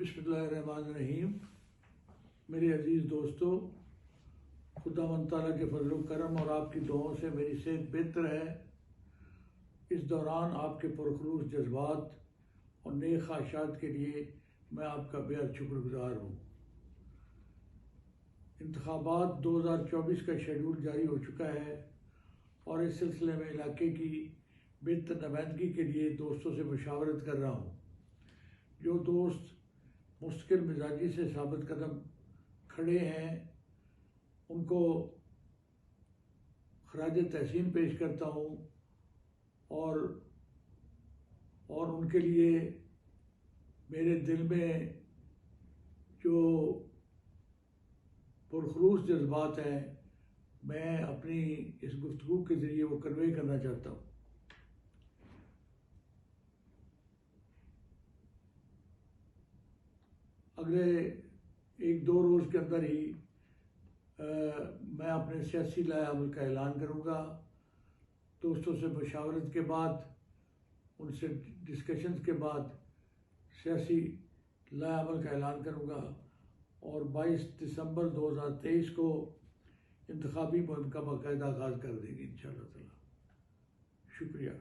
बिस्मिल्लाहिर्रहमानिर्रहीम। मेरे अजीज़ दोस्तों, खुदावंद तआला के फजल करम और आपकी दुआओं से मेरी सेहत बेहतर है। इस दौरान आपके पुरखलूस जज्बात और नेक ख्वाहिशात के लिए मैं आपका बेहद शुक्रगुजार हूँ। इंतखाबात 2024 का शेड्यूल जारी हो चुका है और इस सिलसिले में इलाके की बेहतर नुमाइंदगी के लिए दोस्तों से मशावरत कर रहा हूँ। जो दोस्त मुस्तकिल मिजाजी से साबित कदम खड़े हैं उनको खराज तहसीन पेश करता हूँ और उनके लिए मेरे दिल में जो पुरखलूस जज्बात हैं मैं अपनी इस गुफ्तगू के ज़रिए वो कन्वे करना चाहता हूँ। अगले 1-2 रोज़ के अंदर ही मैं अपने सियासी लाए अमल का ऐलान करूँगा। दोस्तों से मशावरत के बाद, उनसे डिस्कशंस के बाद सियासी लाए अमल का ऐलान करूँगा और 22 दिसंबर 2023 को इंतखाबी मुहिम का बाकायदा आगाज़ कर देंगे इंशाअल्लाह ताला। शुक्रिया।